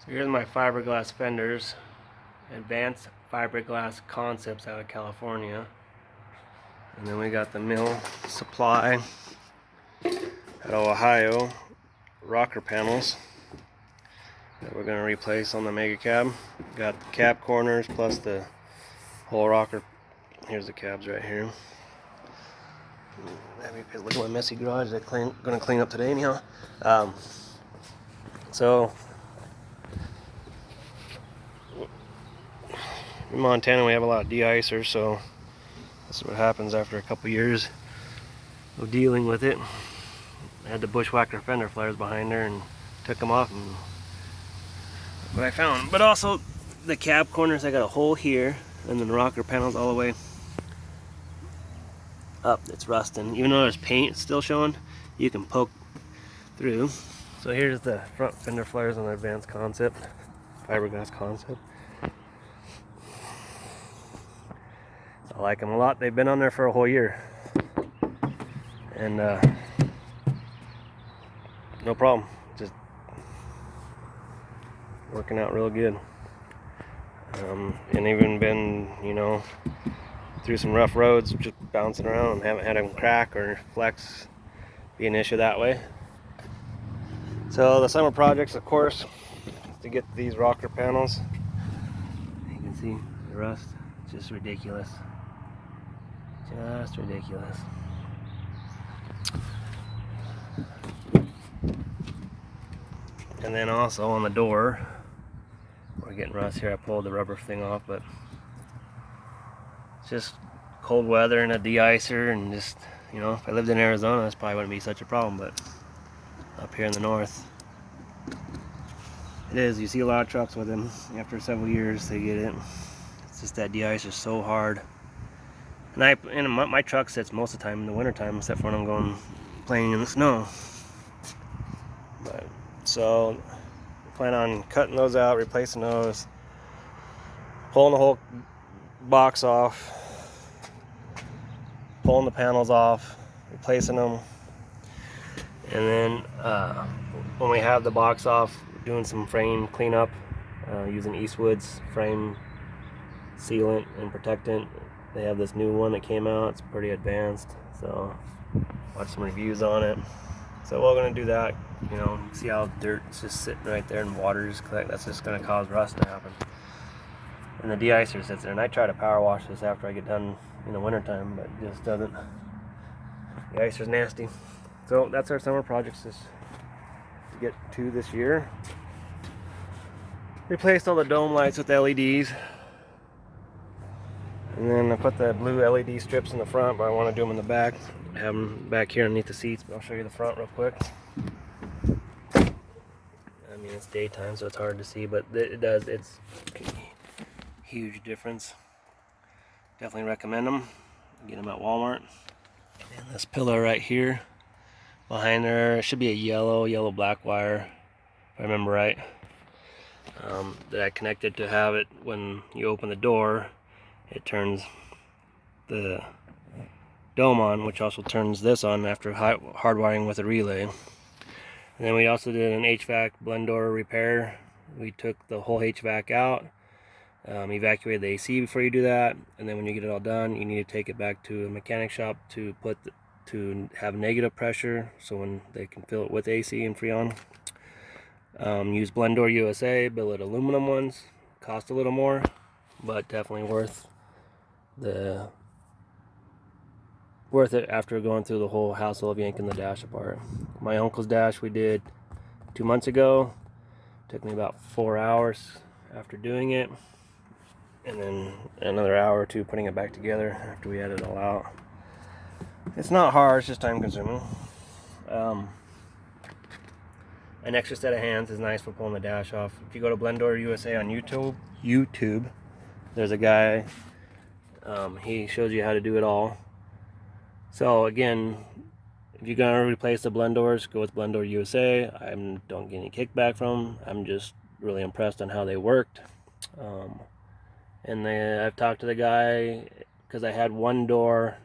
So here's my fiberglass fenders, advanced fiberglass concepts out of California. And then we got the mill supply out of Ohio, rocker panels that we're going to replace on the megacab. Got the cab corners plus the whole rocker. Here's the cabs right here. Look at my messy garage that I'm going to clean up today anyhow. So in Montana we have a lot of de-icers, so this is what happens after a couple years of dealing with it. I had the bushwhacker fender flares behind there and took them off, and what I found. But also the cab corners, I got a hole here, and then the rocker panels all the way up. It's rusting. Even though there's paint still showing, you can poke through. So here's the front fender flares on the advanced concept, fiberglass concept. I like them a lot. They've been on there for a whole year, and no problem. Just working out real good. And even been, through some rough roads, just bouncing around. Haven't had them crack or flex be an issue that way. So the summer projects, of course, to get these rocker panels. You can see the rust. It's just ridiculous. Just ridiculous. And then also on the door, we're getting rust here. I pulled the rubber thing off, but it's just cold weather and a de-icer, and just, if I lived in Arizona, this probably wouldn't be such a problem, but up here in the north, it is. You see a lot of trucks with them. After several years, they get it. It's just that de-icer is so hard. And my truck sits most of the time in the wintertime, except for when I'm going playing in the snow. But so plan on cutting those out, replacing those, pulling the whole box off, pulling the panels off, replacing them, and then when we have the box off, doing some frame cleanup using Eastwood's frame sealant and protectant. They have this new one that came out. It's pretty advanced, so watch some reviews on it. So we're going to do that. See how dirt's just sitting right there and water just collect. That's just going to cause rust to happen. And the de-icer sits there, and I try to power wash this after I get done in the wintertime, but it just doesn't. The icer's nasty. So that's our summer projects to get to this year. Replaced all the dome lights with LEDs. And then I put the blue LED strips in the front, but I want to do them in the back. I have them back here underneath the seats, but I'll show you the front real quick. I mean, it's daytime, so it's hard to see, but it's a huge difference. Definitely recommend them. Get them at Walmart. And this pillow right here, behind there, should be a yellow black wire, if I remember right, that I connected to have it when you open the door. It turns the dome on, which also turns this on after hardwiring with a relay. And then we also did an HVAC blend door repair. We took the whole HVAC out, evacuated the AC before you do that, and then when you get it all done, you need to take it back to a mechanic shop to have negative pressure, so when they can fill it with AC and Freon. Use Blend Door USA, billet aluminum ones. Cost a little more, but definitely worth it after going through the whole hassle of yanking the dash apart. My uncle's dash we did 2 months ago. Took me about 4 hours after doing it, and then another hour or two putting it back together after we had it all out. It's not hard, it's just time consuming. An extra set of hands is nice for pulling the dash off. If you go to Blend Door USA on YouTube, there's a guy, he shows you how to do it all. So again, if you're gonna replace the blend doors, go with Blend Door USA. I don't get any kickback from them. I'm just really impressed on how they worked. And I've talked to the guy, because I had one door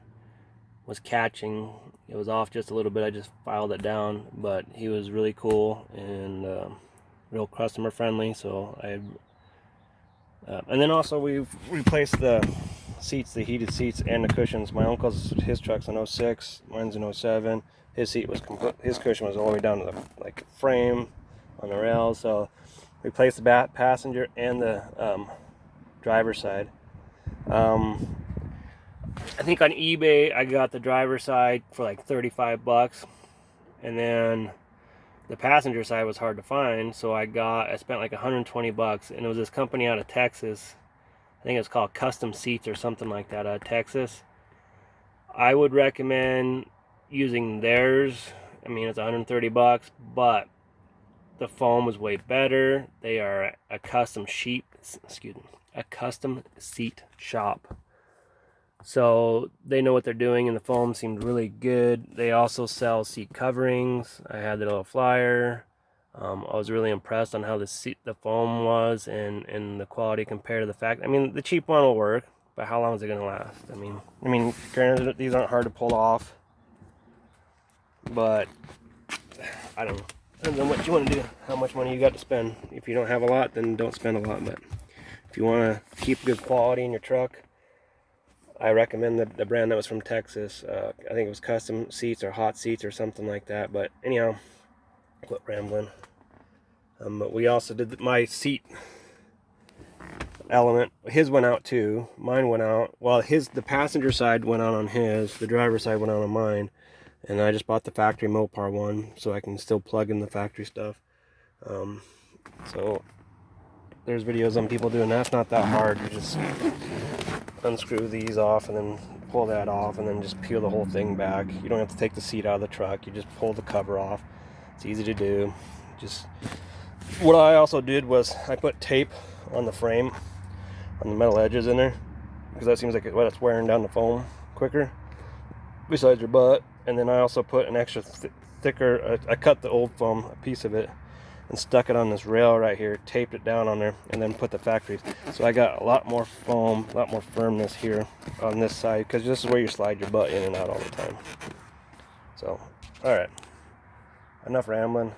was catching. It was off just a little bit. I just filed it down, but he was really cool, and real customer friendly. So and then also we've replaced the seats, the heated seats, and the cushions. My uncle's, his truck's an 06, mine's an 07. His seat was his cushion was all the way down to the like frame on the rails. So replaced the passenger and the driver's side. I think on eBay I got the driver's side for like $35, and then the passenger side was hard to find, so I spent like $120, and it was this company out of Texas. I think it's called Custom Seats or something like that out of Texas. I would recommend using theirs. I mean, it's $130, but the foam was way better. They are a custom seat shop. So they know what they're doing, and the foam seemed really good. They also sell seat coverings. I had the little flyer. I was really impressed on how the foam was and the quality compared to the fact. I mean, the cheap one will work, but how long is it going to last? I mean, granted, these aren't hard to pull off, but I don't know. Depends on what you want to do, how much money you got to spend. If you don't have a lot, then don't spend a lot. But if you want to keep good quality in your truck, I recommend the brand that was from Texas. I think it was Custom Seats or Hot Seats or something like that. But anyhow, quit rambling. But we also did my seat element. His went out too. Mine went out. Well, the passenger side went out on his. The driver's side went out on mine. And I just bought the factory Mopar one, so I can still plug in the factory stuff. So there's videos on people doing that. It's not that hard. You just unscrew these off and then pull that off and then just peel the whole thing back. You don't have to take the seat out of the truck. You just pull the cover off. It's easy to do. Just what I also did was I put tape on the frame, on the metal edges in there, because that seems like it's wearing down the foam quicker besides your butt. And then I also put an extra thicker, I cut the old foam, a piece of it, and stuck it on this rail right here, taped it down on there, and then put the factories. So I got a lot more foam, a lot more firmness here on this side, because this is where you slide your butt in and out all the time. So, alright, enough rambling.